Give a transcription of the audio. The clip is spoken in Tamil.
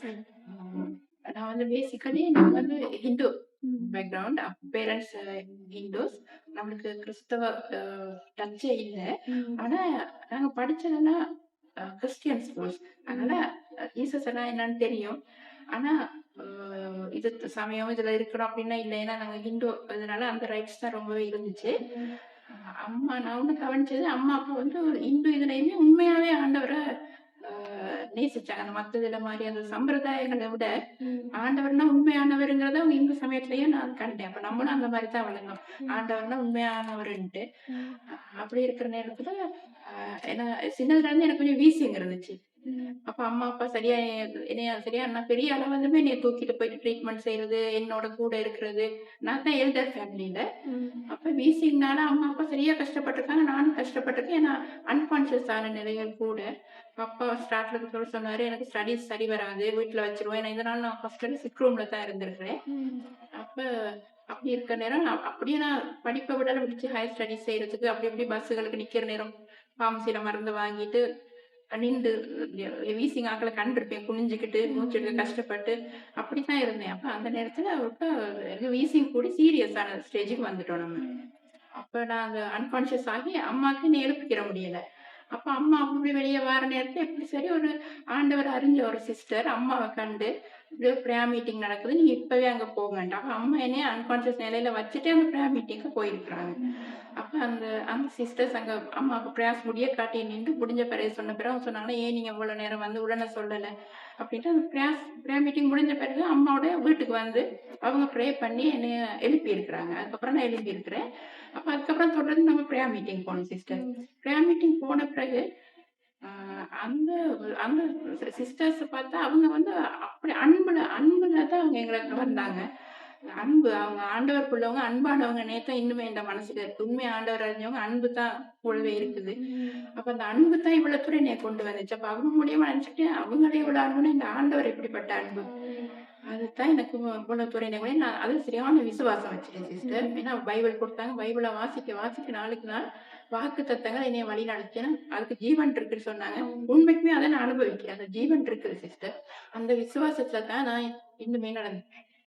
ம். ம். நான் வந்து பேசிக்கலி நான் வந்து ஹிந்து ம். பேக்ரவுண்ட். Parents Hindus. நம்மளுக்கு கிறிஸ்தவ அ டச்சே இல்ல. ம். ஆனா, நாங்க படிச்சதெல்லாம் கிறிஸ்டியன் ஸ்கூல்ஸ். அதனால ம். ஜீசஸ் எல்லாம் என்னன்னு தெரியும். ஆனா, அ இது சமயம் இதுல இருக்கணும் அப்டின்னா இல்ல. ஏன்னா நாங்க ஹிந்து அதனால அந்த ரைட்ஸ் தான் ரொம்பவே இருந்துச்சு. ம். அம்மா நான் ஒண்ணு கவனிச்சது, அம்மா, அப்பா வந்து ஹிந்து இதுலயுமே உண்மையாவே ஆண்டவர அ நேசிச்சாங்க. அந்த மத்ததுல மாரி அந்த சம்பிரதாயங்கள விட, ம். ஆண்டவர்னா உண்மையானவருங்கிறத அவங்க இந்து சமயத்திலேயே நான் கண்டேன். அப்ப நம்மளும் அந்த மாரி தான் வளர்ந்தோம். ம். ஆண்டவர்னா உண்மையானவருன்ட்டு. ம். அப்படி இருக்கிற நேரத்துல, அ ஏன்னா சின்னதுல இருந்து எனக்கு கொஞ்சம் வீசிங் இருந்துச்சு. ம். அப்ப அம்மா, அப்பா சரியா என்னைய சரியா நான் பெரிய அளவுலமே என்னைய தூக்கிட்டு போயிட்டு ட்ரீட்மெண்ட் செய்றது, என்னோட கூட இருக்கிறது. நான் தான் எல்டர் ஃபேமிலில. ம். அப்ப வீசிங்னால அம்மா, அப்பா சரியா கஷ்டப்பட்டுருக்காங்க. நானும் கஷ்டப்பட்டுருக்கேன். ஏன்னா அன்கான்ஷியஸ் ஆன நிலைகள் கூட. அப்பா ஸ்டார்ட்ல சொல்ல சொன்னாரு, "எனக்கு ஸ்டடீஸ் சரி வராது. வீட்ல வச்சுருவேன்." ஏன்னா இதனால நான் ஃபர்ஸ்ட்டு சிக் ரூம்ல தான் இருந்திருக்கிறேன். ம். அப்ப அப்படி இருக்க நேரம் நான் அப்படியே நான் படிப்ப விடல விட்டுச்சு ஹையர் ஸ்டடீஸ் செய்றதுக்கு அப்படி இப்படி பஸ்ஸுகளுக்கு நிக்கிற நேரம் ஃபார்மசில மருந்து வாங்கிட்டு நிண்டு வீசிங் ஆக்கள கண்டிருப்பேன். குனிஞ்சுக்கிட்டு, மூச்செடுக்க ம். கஷ்டப்பட்டு அப்படித்தான் இருந்தேன். அப்ப அந்த நேரத்துல அவருக்கு எனக்கு வீசிங் கூடி சீரியஸான ஸ்டேஜுக்கு வந்துட்டோம் நம்ம. ம். அப்ப நான் அந்த அன்கான்ஷியஸ் ஆகி அம்மாக்கு என்ன எழுப்பிக்கிற முடியல. அப்ப அம்மா அப்படி வெளிய வார நேரத்துல எப்படி சரி ஒரு ஆண்டவர் அறிஞ்ச ஒரு சிஸ்டர் அம்மாவ கண்டு, "இது பிரேயர் மீட்டிங் நடக்குது. நீங்க இப்பவே அங்க போங்கன்ட்டு." அப்ப அம்மா என்னைய அன்கான்ஷியஸ் நிலையில வச்சுட்டு அந்த பிரேயர் மீட்டிங்க்கு போயிருக்கிறாங்க. ம். அப்ப அந்த அந்த சிஸ்டர்ஸ் அங்க அம்மாவுக்கு பிரேயர்ஸ் முடிய காட்டி நின்று முடிஞ்ச பிறகு சொன்ன பிறகு அவங்க சொன்னாங்க, "ஏன் நீங்க இவ்வளவு நேரம் வந்து உடனே சொல்லல?" அப்படின்ட்டு அந்த பிரேயர் மீட்டிங் முடிஞ்ச பிறகு அம்மாவோட வீட்டுக்கு வந்து அவங்க ப்ரே பண்ணி என்னைய எழுப்பி இருக்கிறாங்க. அதுக்கப்புறம் நான் எழுப்பி இருக்கிறேன். அப்ப அதுக்கப்புறம் தொடர்ந்து நம்ம பிரேயர் மீட்டிங் போனோம் சிஸ்டர். ம். பிரேயர் மீட்டிங் போன பிறகு ஆ அந்த அந்த சிஸ்டர்ஸ பார்த்தா அவங்க வந்து அப்படி அன்புல தான் அவங்க எங்கள கவர்ந்தாங்க. அன்பு அவங்க ஆண்டவருக்குள்ளவங்க அன்பானவங்க நேத்தான் இன்னுமே என் மனசுல இருக்கு. உண்மையா ஆண்டவர் அறிஞ்சவங்க அன்பு தான் கூடவே இருக்குது. ம். அப்ப அந்த அன்பு தான் இவ்வளவு தூரம் என்னைய கொண்டு வந்துச்சு. அப்ப அவங்க மூலியமா நினைச்சுட்டேன் அவங்களே இவ்வளவு அன்புனா இந்த ஆண்டவர் எப்படிப்பட்ட அன்பு. ஆமென். அதுதான் எனக்கு இவ்வளவு தூரம் என்னை நான் அது சரியான விசுவாசம் வச்சுட்டேன் சிஸ்டர். ம். ஏன்னா பைபிள் குடுத்தாங்க. பைபிள வாசிக்க வாசிக்க நாளுக்கு நாள் வாக்குத்தத்தங்கள் என்னைய வழி நடத்தின. அதுக்கு ஜீவன் இருக்குன்னு சொன்னாங்க. ஆம். உண்மைக்குமே அத நான் அனுபவிக்கிறேன். அந்த ஜீவன் இருக்குது சிஸ்டர். அந்த விசுவாசத்துல தான் நான் இன்னுமே நடந்தேன்.